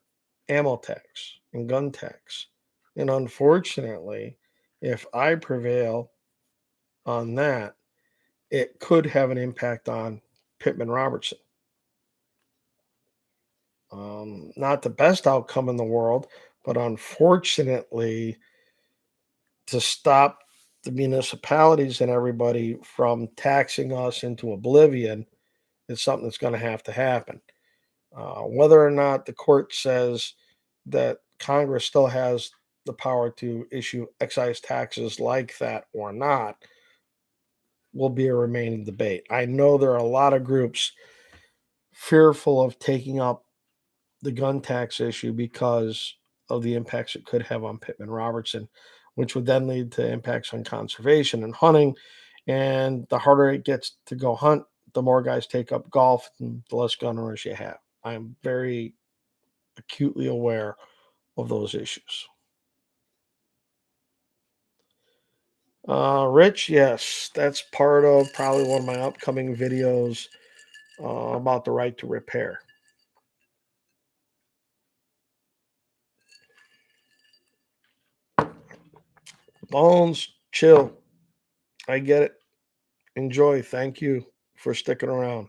ammo tax and gun tax. And unfortunately, if I prevail on that, it could have an impact on Pittman Robertson. Not the best outcome in the world, but unfortunately, to stop the municipalities and everybody from taxing us into oblivion is something that's going to happen. Whether or not the court says that Congress still has the power to issue excise taxes like that or not will be a remaining debate. I know there are a lot of groups fearful of taking up the gun tax issue because of the impacts it could have on Pittman Robertson, which would then lead to impacts on conservation and hunting. And the harder it gets to go hunt, the more guys take up golf and the less gun owners you have. I am very acutely aware of those issues. Rich, yes, that's part of probably one of my upcoming videos about the right to repair. Bones, chill. I get it. Enjoy. Thank you for sticking around.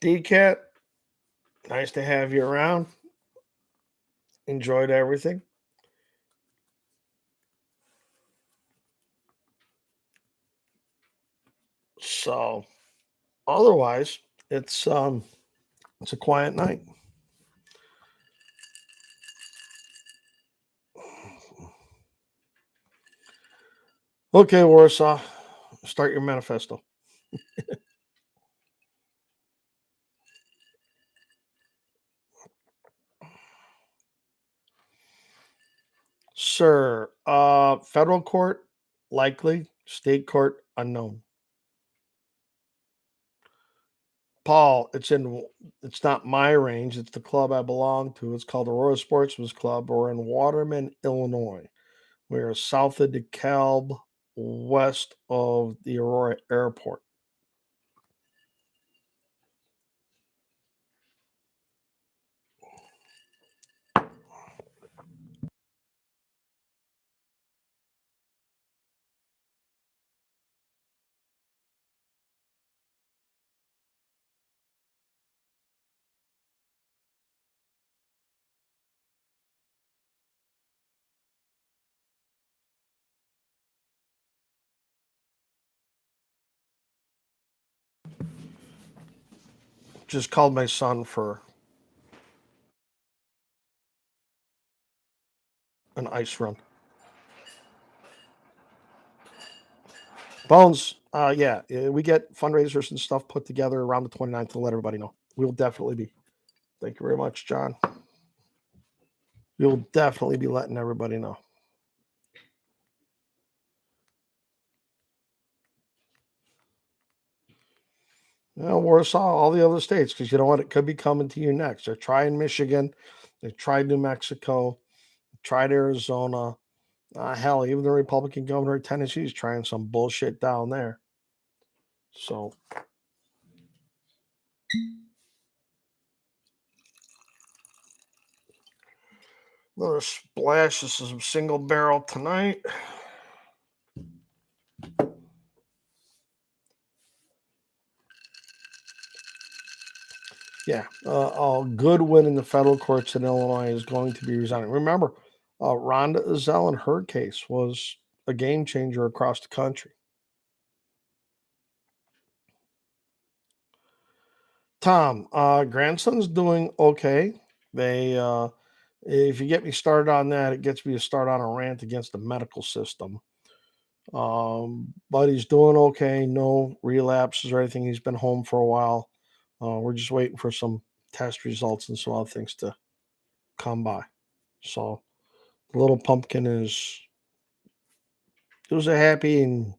DCAT, Nice to have you around. Enjoyed everything. So otherwise, it's um it's a quiet night. Okay, Warsaw, start your manifesto. Sir, federal court, likely. State court, unknown. Paul, it's not my range, it's the club I belong to. It's called Aurora Sportsman's Club. We're in Waterman, Illinois. We are south of DeKalb, west of the Aurora Airport. Just called my son for an ice run. Bones, we get fundraisers and stuff put together around the 29th to let everybody know. We will definitely be. Thank you very much, John. We will definitely be letting everybody know. Warsaw, all the other states, because you know what? It could be coming to you next. They're trying Michigan. They tried New Mexico. Tried Arizona. Hell, even the Republican governor of Tennessee is trying some bullshit down there. So, another splash. This is a single barrel tonight. Yeah, a good win in the federal courts in Illinois is going to be resigning. Remember, Rhonda Ezell in her case was a game changer across the country. Tom, grandson's doing okay. They, if you get me started on that, it gets me to start on a rant against the medical system. But he's doing okay. No relapses or anything. He's been home for a while. We're just waiting for some test results and some other things to come by. So, little pumpkin is he was a happy and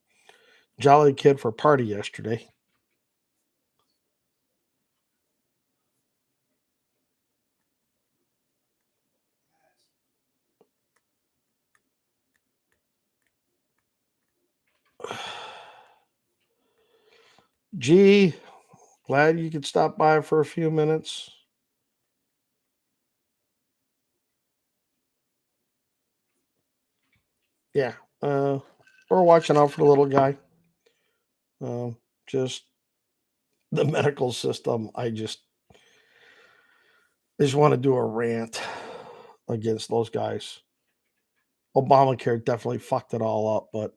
jolly kid for a party yesterday. Gee, glad you could stop by for a few minutes. Yeah, we're watching out for the little guy. Uh, just the medical system. I just want to do a rant against those guys. Obamacare definitely fucked it all up, but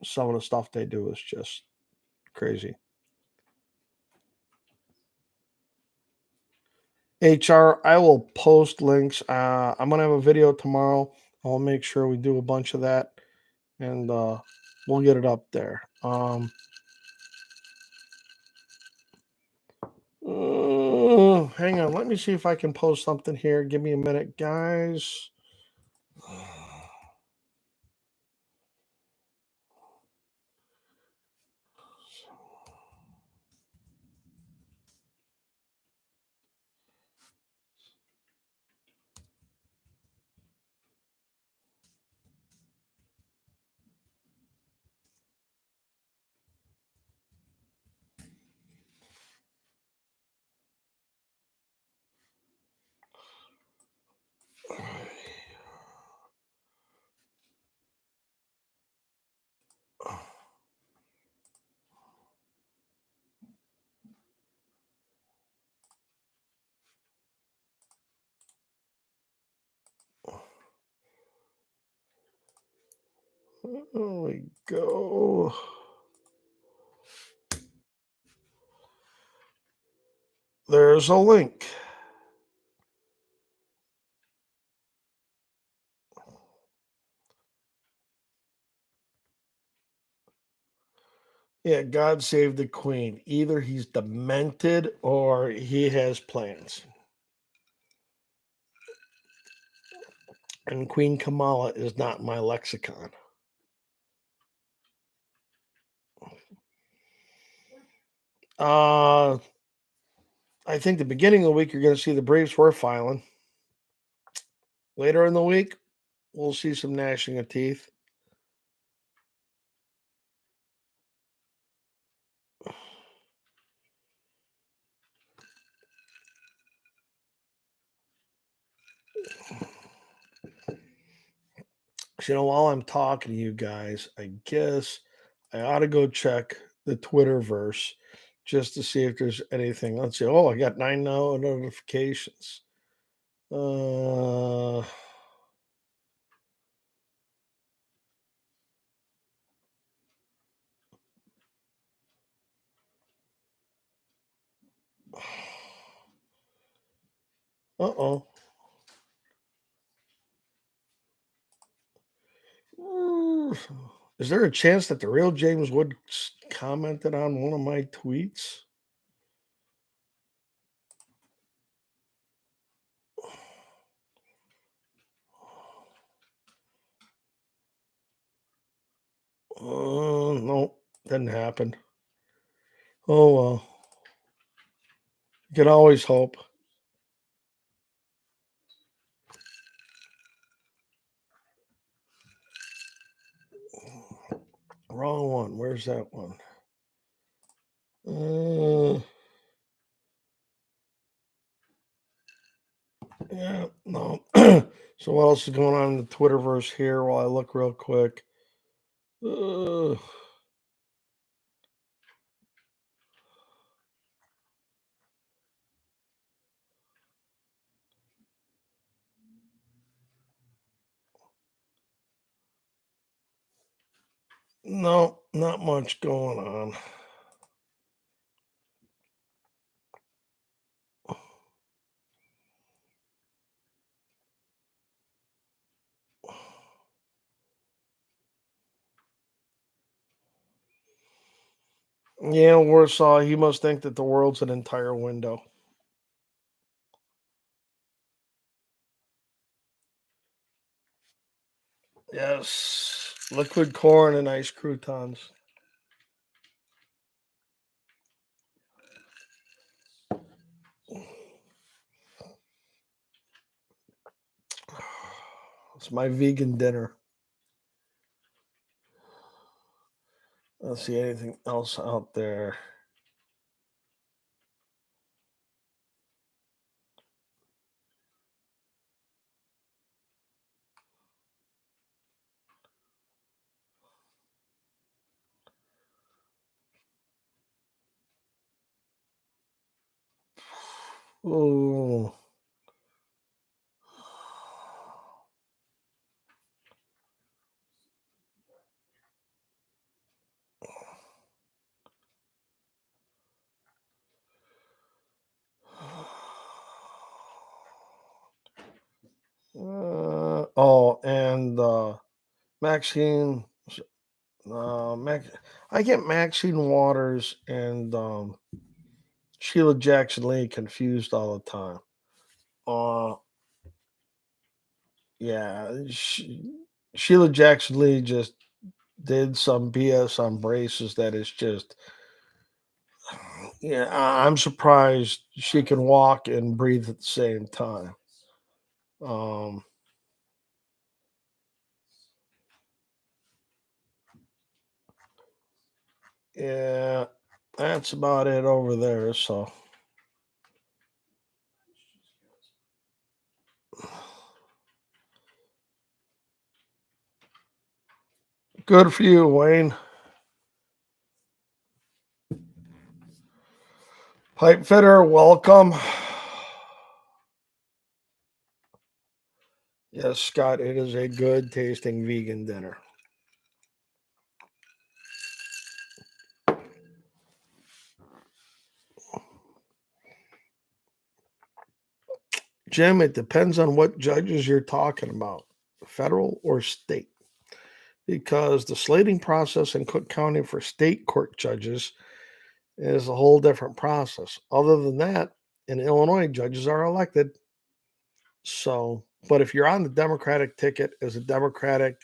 some of the stuff they do is just crazy. HR, I will post links. I'm gonna have a video tomorrow. I'll make sure we do a bunch of that, and we'll get it up there. Hang on, let me see if I can post something here. Give me a minute, guys. There we go. There's a link. Yeah, God save the Queen. Either he's demented or he has plans. And Queen Kamala is not my lexicon. Uh, I think the beginning of the week, you're going to see the Braves were filing. Later in the week, we'll see some gnashing of teeth. So, while I'm talking to you guys, I guess I ought to go check the Twitterverse just to see if there's anything. Let's see. Oh, I got 9 now notifications. Uh, uh-oh. Is there a chance that the real James Wood commented on one of my tweets? No, didn't happen. Oh well, you can always hope. Wrong one. Where's that one? Uh, yeah, no. So what else is going on in the Twitterverse here? While I look real quick. Uh, no, not much going on. Yeah, Warsaw. He must think that the world's an entire window. Yes, liquid corn and ice croutons. It's my vegan dinner. I don't see anything else out there. Oh, and Maxine, Max, I get Maxine Waters and Sheila Jackson Lee confused all the time. Uh, yeah, Sheila Jackson Lee just did some BS on braces that is just, yeah, I'm surprised she can walk and breathe at the same time. Um, yeah, that's about it over there. So good for you, Wayne. Pipe fitter, welcome. Yes, Scott, it is a good tasting vegan dinner. Jim, it depends on what judges you're talking about, federal or state, because the slating process in Cook County for state court judges is a whole different process. Other than that, in Illinois, judges are elected. So, but if you're on the Democratic ticket as a Democratic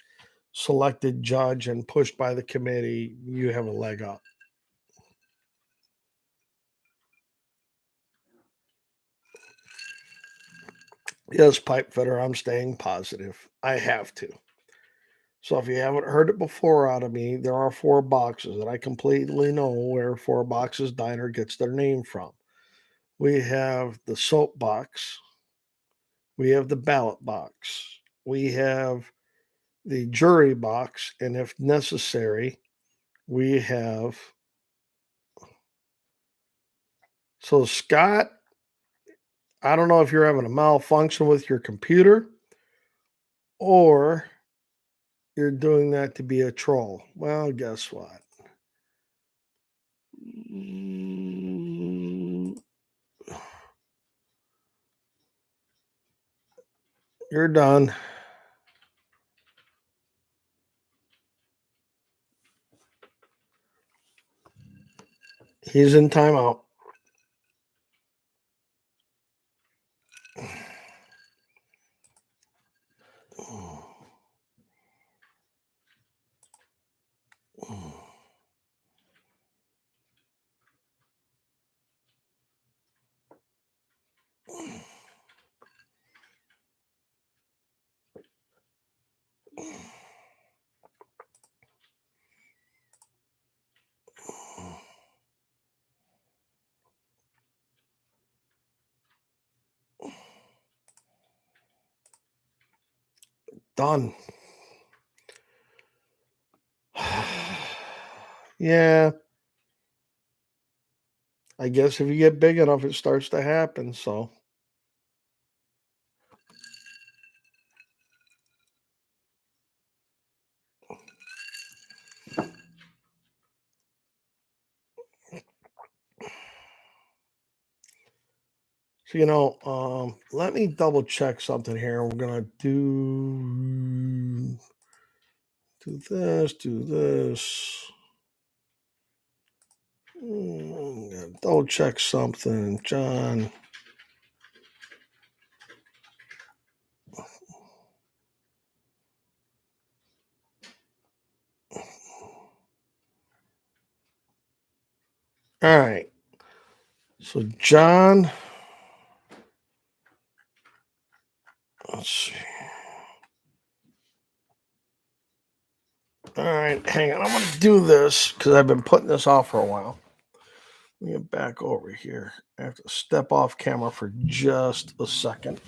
selected judge and pushed by the committee, you have a leg up. Yes, pipe fitter, I'm staying positive. I have to. So if you haven't heard it before out of me, there are 4 boxes, and I completely know where 4 Boxes Diner gets their name from. We have the soap box, we have the ballot box, we have the jury box, and if necessary, we have. So, Scott, I don't know if you're having a malfunction with your computer or you're doing that to be a troll. Well, guess what? You're done. He's in timeout. Done. Yeah, I guess if you get big enough, it starts to happen. So, let me double check something here. We're gonna do this, do this. Double check something, John. All right. So, John, let's see. All right, hang on. I'm going to do this because I've been putting this off for a while. Let me get back over here. I have to step off camera for just a second.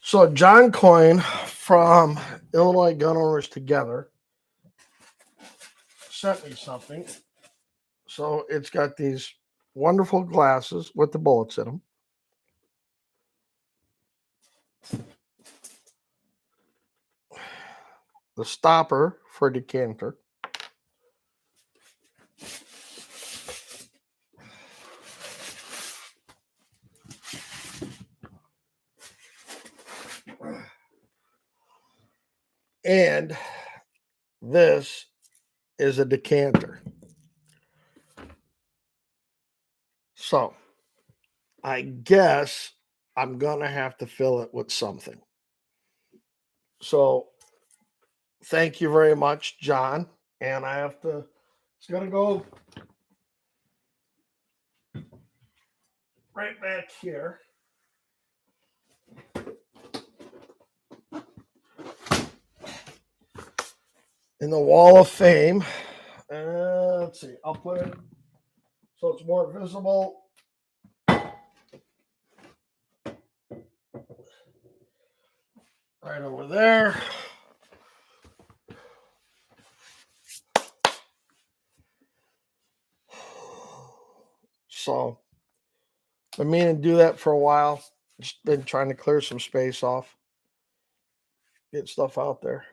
So, John Coyne from Illinois Gun Owners Together sent me something. So, it's got these wonderful glasses with the bullets in them. The stopper for a decanter. And this is a decanter. So, I guess I'm going to have to fill it with something. So, thank you very much, John. And it's going to go right back here. In the Wall of Fame. Let's see, I'll put it so it's more visible. Right over there. So, I mean, and do that for a while. Just been trying to clear some space off, get stuff out there.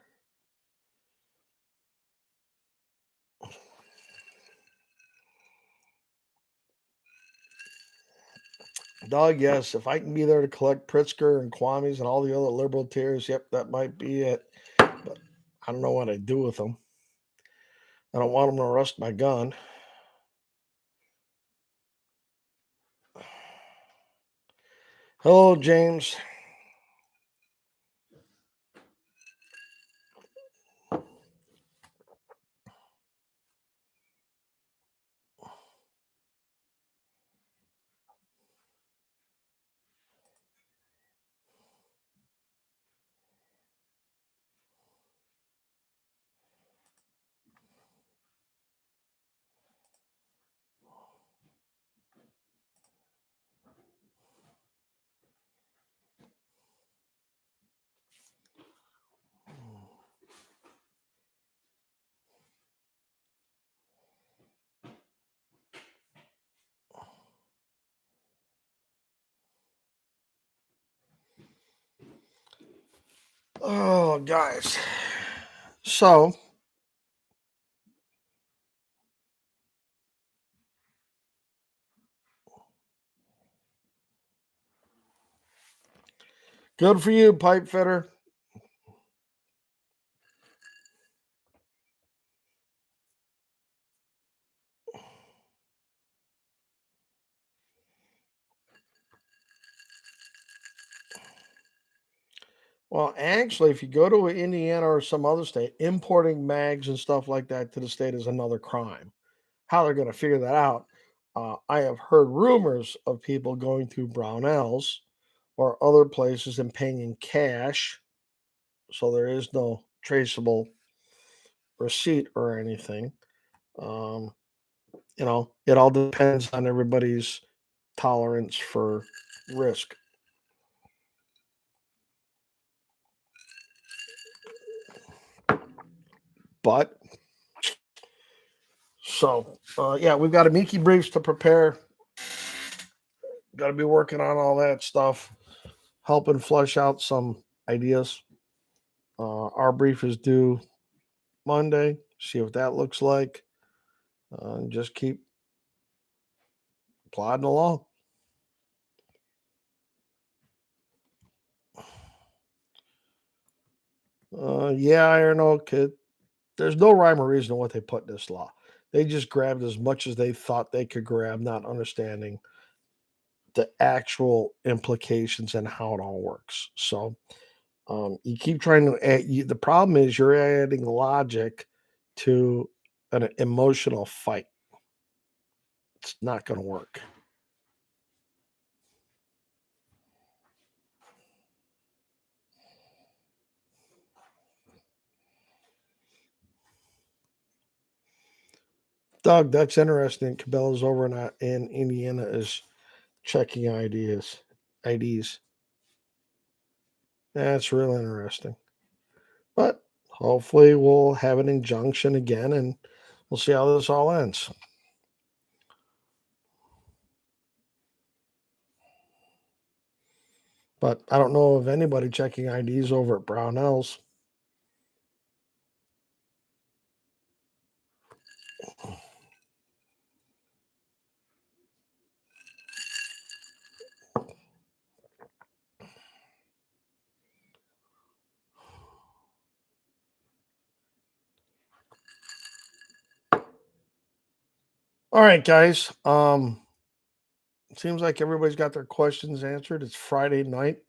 Dog, yes. If I can be there to collect Pritzker and Kwame's and all the other liberal tears, yep, that might be it. But I don't know what I'd do with them. I don't want them to rust my gun. Hello, James. Oh, guys. So, good for you, pipe fitter. Well, actually, if you go to Indiana or some other state, importing mags and stuff like that to the state is another crime. How they're going to figure that out, I have heard rumors of people going to Brownells or other places and paying in cash, so there is no traceable receipt or anything. Um, it all depends on everybody's tolerance for risk. But yeah, we've got a Mickey briefs to prepare. Got to be working on all that stuff, helping flush out some ideas. Our brief is due Monday. See what that looks like. And just keep plodding along. Yeah, Iron Oak kid. There's no rhyme or reason to what they put in this law. They just grabbed as much as they thought they could grab, not understanding the actual implications and how it all works. So you keep trying to add. The problem is you're adding logic to an emotional fight. It's not going to work. Doug, that's interesting. Cabela's over in Indiana is checking IDs. That's real interesting. But hopefully we'll have an injunction again and we'll see how this all ends. But I don't know of anybody checking IDs over at Brownells. All right, guys. It seems like everybody's got their questions answered. It's Friday night.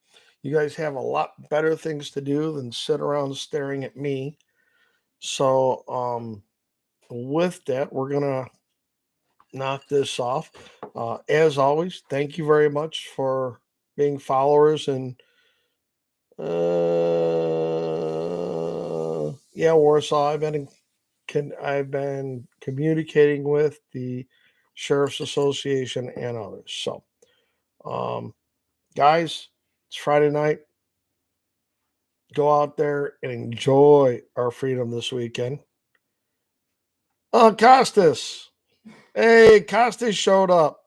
You guys have a lot better things to do than sit around staring at me. So, with that, we're gonna knock this off. As always, thank you very much for being followers and yeah, Warsaw. I've been communicating with the Sheriff's Association and others. So, um, guys, it's Friday night. Go out there and enjoy our freedom this weekend. Oh, Costas. Hey, Costas showed up.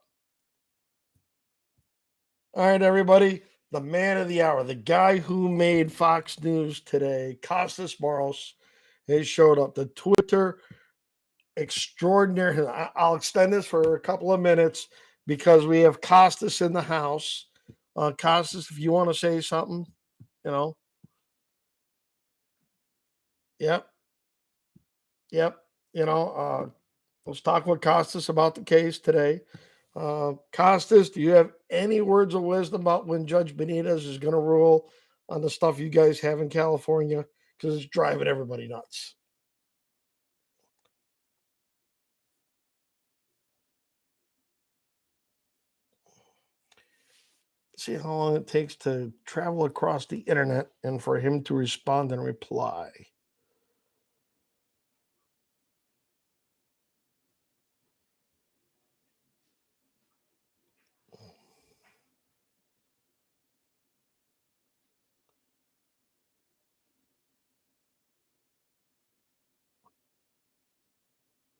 All right, everybody. The man of the hour, the guy who made Fox News today, Costas Moros, has showed up. The Twitter extraordinary. I'll extend this for a couple of minutes because we have Costas in the house. Costas, if you want to say something, you know, yep, yep. You know, let's talk with Costas about the case today. Costas, do you have any words of wisdom about when Judge Benitez is going to rule on the stuff you guys have in California? Because it's driving everybody nuts. See how long it takes to travel across the internet and for him to respond and reply.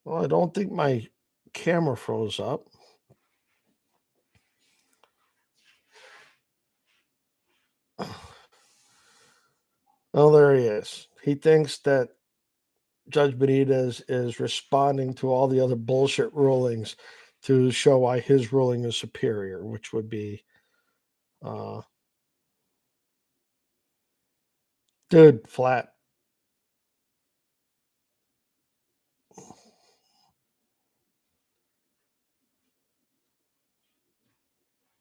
Well, I don't think my camera froze up. Oh, there he is. He thinks that Judge Benitez is responding to all the other bullshit rulings to show why his ruling is superior, which would be, uh, dude, flat.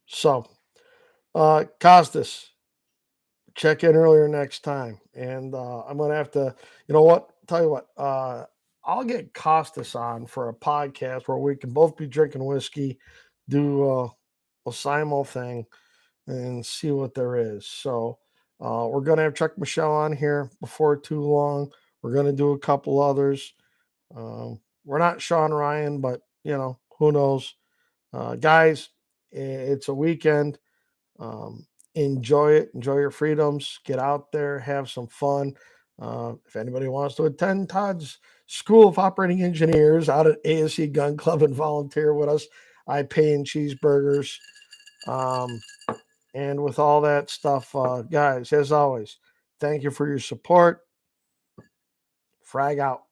So, Costas, check in earlier next time. And I'm going to have to, you know what? Tell you what, I'll get Costas on for a podcast where we can both be drinking whiskey, do a simul thing, and see what there is. So we're going to have Chuck Michelle on here before too long. We're going to do a couple others. We're not Sean Ryan, but who knows? Guys, it's a weekend. Enjoy it. Enjoy your freedoms. Get out there. Have some fun. If anybody wants to attend Todd's School of Operating Engineers out at ASC Gun Club and volunteer with us, I pay in cheeseburgers. Um, and with all that stuff, guys, as always, thank you for your support. Frag out.